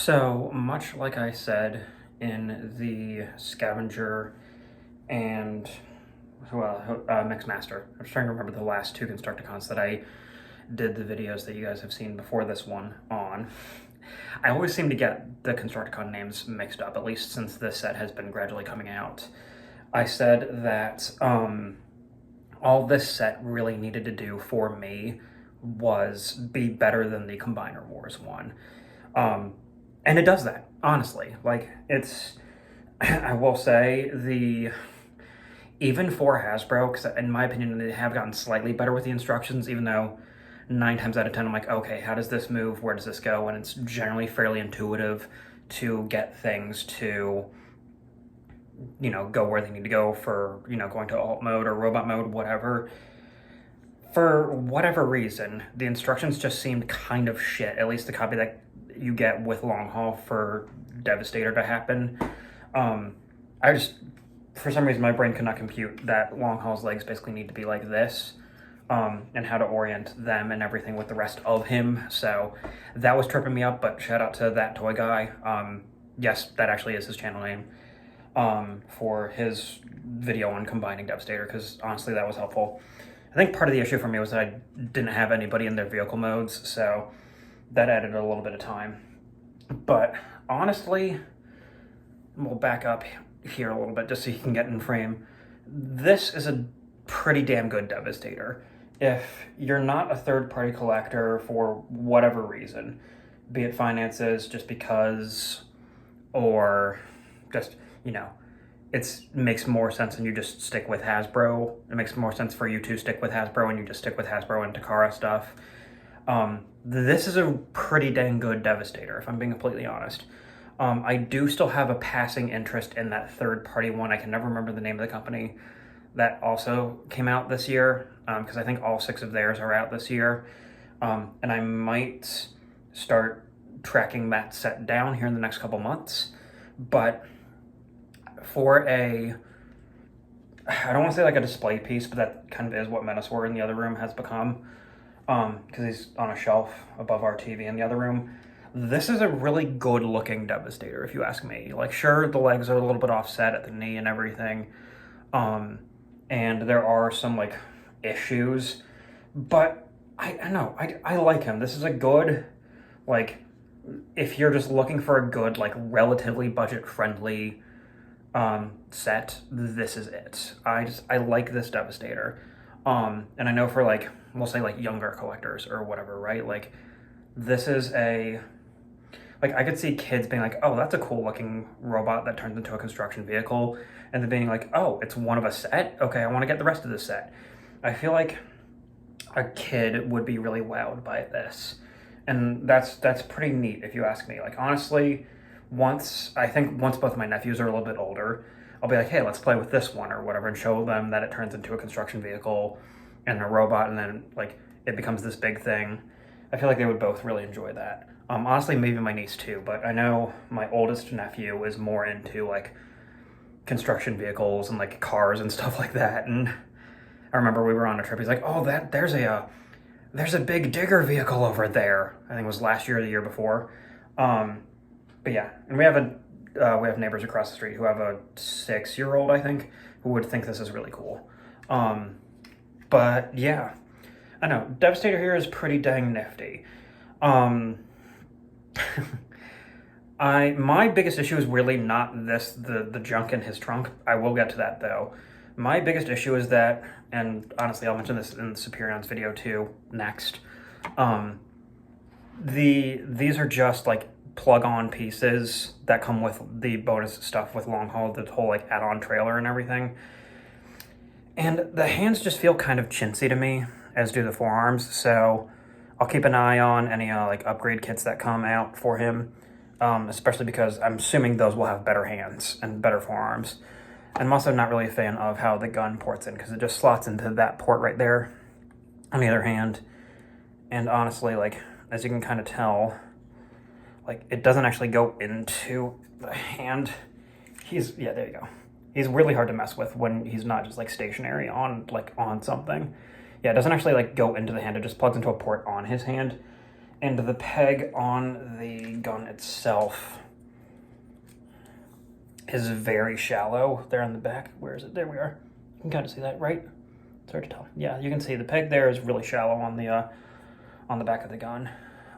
So, much like I said in the Scavenger and Mixed Master, I'm just trying to remember the last two Constructicons that I did the videos that you guys have seen before this one on. I always seem to get the Constructicon names mixed up, at least since this set has been gradually coming out. I said that all this set really needed to do for me was be better than the Combiner Wars one. And it does that, honestly. Like, it's, I will say, even for Hasbro, because in my opinion, they have gotten slightly better with the instructions, even though 9 times out of 10, I'm like, okay, how does this move? Where does this go? And it's generally fairly intuitive to get things to, go where they need to go for, going to alt mode or robot mode, whatever. For whatever reason, the instructions just seemed kind of shit, at least the copy that you get with Long Haul for Devastator to happen. For some reason, my brain could not compute that Long Haul's legs basically need to be like this, and how to orient them and everything with the rest of him. So that was tripping me up, but shout out to that toy guy. Yes, that actually is his channel name, for his video on combining Devastator, because honestly, that was helpful. I think part of the issue for me was that I didn't have anybody in their vehicle modes, so that added a little bit of time. But honestly, we'll back up here a little bit just so you can get in frame. This is a pretty damn good Devastator. If you're not a third-party collector for whatever reason, be it finances, just because, or just, it makes more sense and you just stick with Hasbro. It makes more sense for you to stick with Hasbro and you just stick with Hasbro and Takara stuff. This is a pretty dang good Devastator, if I'm being completely honest. I do still have a passing interest in that third-party one. I can never remember the name of the company that also came out this year, because I think all 6 of theirs are out this year. And I might start tracking that set down here in the next couple months. But for I don't want to say like a display piece, but that kind of is what Menasor in the other room has become, because he's on a shelf above our TV in the other room. This is a really good looking Devastator, if you ask me. Like, sure, the legs are a little bit offset at the knee and everything, and there are some like issues, but I like him. This is a good, like, if you're just looking for a good, like, relatively budget friendly set, this is it. I like this Devastator. And I know for, like, we'll say like younger collectors or whatever, right? Like, this is like, I could see kids being like, oh, that's a cool looking robot that turns into a construction vehicle, and then being like, oh, it's one of a set? Okay, I want to get the rest of the set. I feel like a kid would be really wowed by this. And that's pretty neat, if you ask me. Like, honestly, once both my nephews are a little bit older, I'll be like, hey, let's play with this one or whatever, and show them that it turns into a construction vehicle and a robot, and then, like, it becomes this big thing. I feel like they would both really enjoy that. Honestly, maybe my niece too, but I know my oldest nephew is more into, like, construction vehicles and, like, cars and stuff like that. And I remember we were on a trip, he's like, oh, there's a big digger vehicle over there. I think it was last year or the year before. But yeah, and we have neighbors across the street who have a 6-year-old, I think, who would think this is really cool. But yeah, I know Devastator here is pretty dang nifty. My biggest issue is really not the junk in his trunk. I will get to that though. My biggest issue is that, and honestly, I'll mention this in the Superion's video too next. These are just like plug-on pieces that come with the bonus stuff with Long Haul, the whole like add-on trailer and everything. And the hands just feel kind of chintzy to me, as do the forearms. So I'll keep an eye on any like upgrade kits that come out for him, especially because I'm assuming those will have better hands and better forearms. And I'm also not really a fan of how the gun ports in, because it just slots into that port right there on the other hand. And honestly, like, as you can kind of tell, like, it doesn't actually go into the hand. Yeah, there you go. He's really hard to mess with when he's not just like stationary on something. Yeah, it doesn't actually like go into the hand. It just plugs into a port on his hand. And the peg on the gun itself is very shallow there in the back. Where is it? There we are. You can kind of see that, right? It's hard to tell. Yeah, you can see the peg there is really shallow on the back of the gun.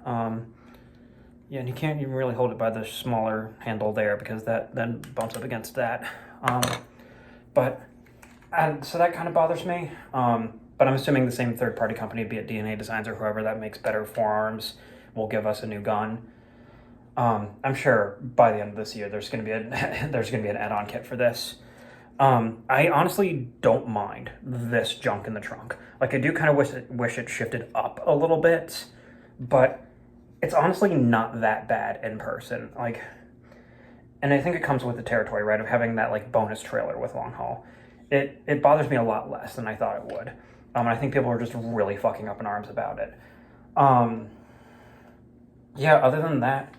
Yeah, and you can't even really hold it by the smaller handle there because that then bumps up against that. So that kind of bothers me. But I'm assuming the same third-party company, be it DNA Designs or whoever that makes better forearms, will give us a new gun. I'm sure by the end of this year there's going to be an add-on kit for this. I honestly don't mind this junk in the trunk. Like, I do kind of wish it shifted up a little bit, but it's honestly not that bad in person. Like, and I think it comes with the territory, right, of having that like bonus trailer with long haul. It bothers me a lot less than I thought it would. And I think people are just really fucking up in arms about it. Yeah, other than that,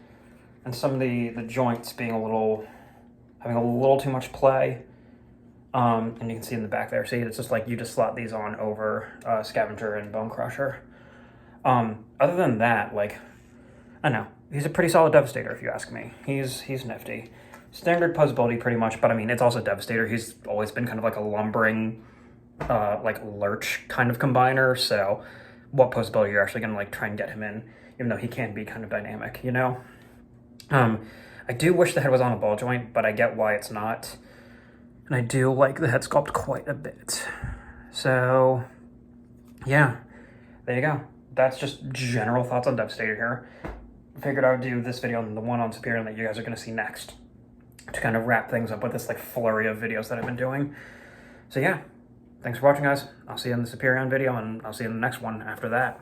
and some of the joints being having a little too much play. And you can see in the back there, see, it's just like you just slot these on over Scavenger and Bone Crusher. Other than that, like, I don't know, he's a pretty solid Devastator if you ask me. He's nifty. Standard posability pretty much, but I mean, it's also Devastator. He's always been kind of like a lumbering, like lurch kind of combiner, so what posability you're actually gonna like try and get him in, even though he can be kind of dynamic, you know? I do wish the head was on a ball joint, but I get why it's not. And I do like the head sculpt quite a bit. So, yeah, there you go. That's just general thoughts on Devastator here. Figured I would do this video and the one on Superior that you guys are going to see next to kind of wrap things up with this like flurry of videos that I've been doing. So yeah, thanks for watching, guys. I'll see you in the Superior video, and I'll see you in the next one after that.